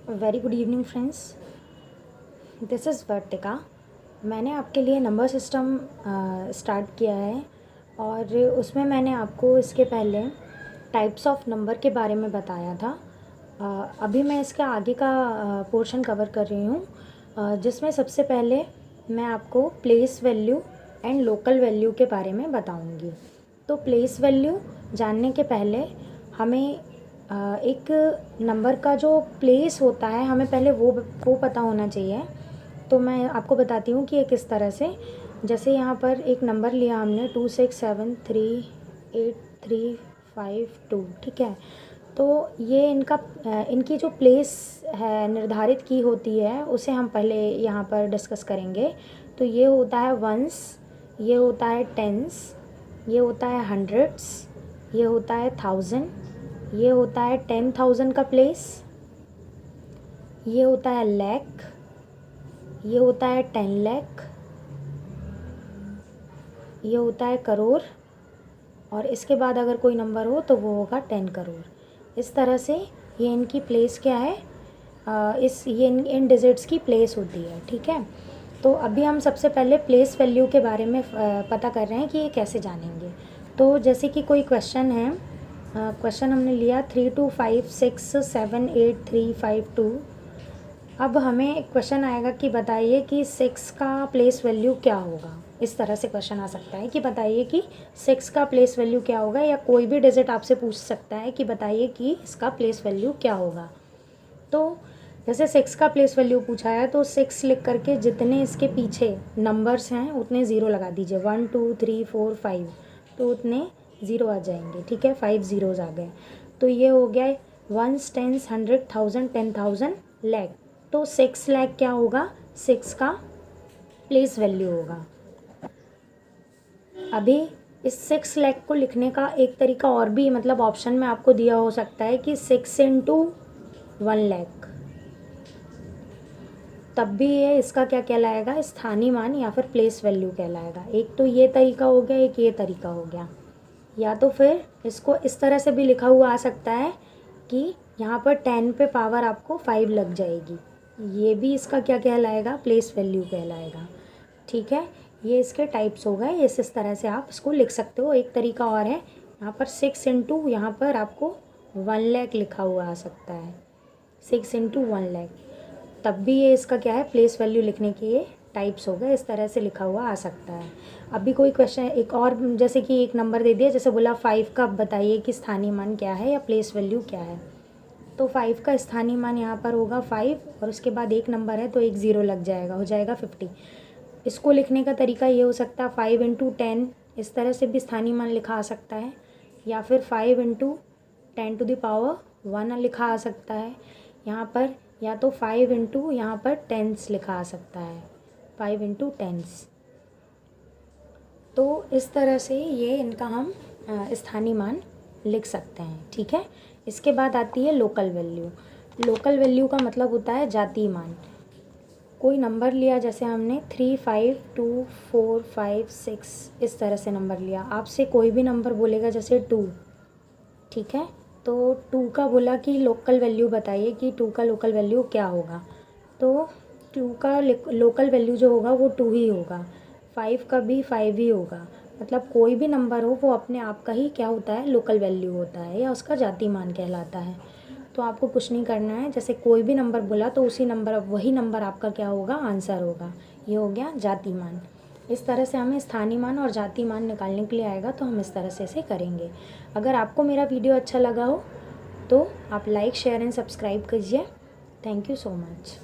Very good evening friends, this is Vartika. मैंने आपके लिए नंबर सिस्टम स्टार्ट किया है और उसमें मैंने आपको इसके पहले टाइप्स ऑफ नंबर के बारे में बताया था। अभी मैं इसका आगे का पोर्शन कवर कर रही हूँ, जिसमें सबसे पहले मैं आपको place value and local value के बारे में बताऊँगी। तो प्लेस वैल्यू जानने के पहले हमें एक नंबर का जो प्लेस होता है हमें पहले वो पता होना चाहिए। तो मैं आपको बताती हूँ कि ये किस तरह से, जैसे यहाँ पर एक नंबर लिया हमने 26738352, ठीक है। तो ये इनकी जो प्लेस है निर्धारित की होती है उसे हम पहले यहाँ पर डिस्कस करेंगे। तो ये होता है वंस, ये होता है टेंस, ये होता है हंड्रेड्स, ये होता है थाउजेंड, ये होता है 10,000 का प्लेस, ये होता है लैख, ये होता है 10 लाख, ये होता है करोड़, और इसके बाद अगर कोई नंबर हो तो वो होगा 10 करोड़। इस तरह से ये इनकी प्लेस क्या है, ये इन डिजिट्स की प्लेस होती है, ठीक है। तो अभी हम सबसे पहले प्लेस वैल्यू के बारे में पता कर रहे हैं कि ये कैसे जानेंगे। तो जैसे कि कोई क्वेश्चन है, क्वेश्चन हमने लिया 32567832। अब हमें क्वेश्चन आएगा कि बताइए कि 6 का प्लेस वैल्यू क्या होगा। इस तरह से क्वेश्चन आ सकता है कि बताइए कि 6 का प्लेस वैल्यू क्या होगा, या कोई भी डिजिट आपसे पूछ सकता है कि बताइए कि इसका प्लेस वैल्यू क्या होगा। तो जैसे 6 का प्लेस वैल्यू पूछा है तो 6 लिख करके जितने इसके पीछे नंबर्स हैं उतने ज़ीरो लगा दीजिए। 1 2 3 4 5, तो उतने ज़ीरो आ जाएंगे, ठीक है। 5 ज़ीरोज़ आ गए। तो ये हो गया वंस, टेंस, 100, 1000, 10,000, लैख। तो 6 लाख क्या होगा, 6 का प्लेस वैल्यू होगा। अभी इस 6 लाख को लिखने का एक तरीका और भी, मतलब ऑप्शन में आपको दिया हो सकता है कि 6 इंटू 1 लाख, तब भी ये इसका क्या कहलाएगा, स्थानीय मान या फिर प्लेस वैल्यू कहलाएगा। एक तो ये तरीका हो गया, एक ये तरीका हो गया। या तो फिर इसको इस तरह से भी लिखा हुआ आ सकता है कि यहाँ पर 10 पे पावर आपको 5 लग जाएगी, ये भी इसका क्या कहलाएगा, प्लेस वैल्यू कहलाएगा, ठीक है। ये इसके टाइप्स हो गए। इस तरह से आप इसको लिख सकते हो। एक तरीका और है, यहाँ पर 6 इंटू, यहाँ पर आपको 1 लाख लिखा हुआ आ सकता है, 6 इंटू 1 लाख, तब भी ये इसका क्या है, प्लेस वैल्यू लिखने के ये टाइप्स हो गए। इस तरह से लिखा हुआ आ सकता है। अभी कोई क्वेश्चन एक और, जैसे कि एक नंबर दे दिया, जैसे बोला 5 का बताइए कि स्थानीय मान क्या है या प्लेस वैल्यू क्या है। तो 5 का स्थानीय मान यहाँ पर होगा 5, और उसके बाद एक नंबर है तो एक ज़ीरो लग जाएगा, हो जाएगा 50। इसको लिखने का तरीका ये हो सकता है 5 इंटू 10, इस तरह से भी स्थानीय मान लिखा आ सकता है, या फिर 5 इंटू 10 टू द पावर 1 लिखा आ सकता है यहाँ पर, या तो 5 इंटू यहाँ पर टेंस लिखा आ सकता है, 5 इंटू टेंस। तो इस तरह से ये इनका हम स्थानीय मान लिख सकते हैं, ठीक है। इसके बाद आती है लोकल वैल्यू। लोकल वैल्यू का मतलब होता है जातीय मान। कोई नंबर लिया, जैसे हमने 3 5 2 4 5 6, इस तरह से नंबर लिया। आपसे कोई भी नंबर बोलेगा, जैसे 2, ठीक है। तो 2 का बोला कि लोकल वैल्यू बताइए कि 2 का लोकल वैल्यू क्या होगा। तो 2 का लोकल वैल्यू जो होगा वो 2 ही होगा। 5 का भी 5 ही होगा। मतलब कोई भी नंबर हो वो अपने आप का ही क्या होता है, लोकल वैल्यू होता है, या उसका जातीय मान कहलाता है। तो आपको कुछ नहीं करना है, जैसे कोई भी नंबर बोला तो वही नंबर आपका क्या होगा, आंसर होगा। ये हो गया जातीय मान। इस तरह से हमें स्थानीय मान और जातीय मान निकालने के लिए आएगा, तो हम इस तरह से इसे करेंगे। अगर आपको मेरा वीडियो अच्छा लगा हो तो आप लाइक, शेयर एंड सब्सक्राइब कीजिए। Thank you so much.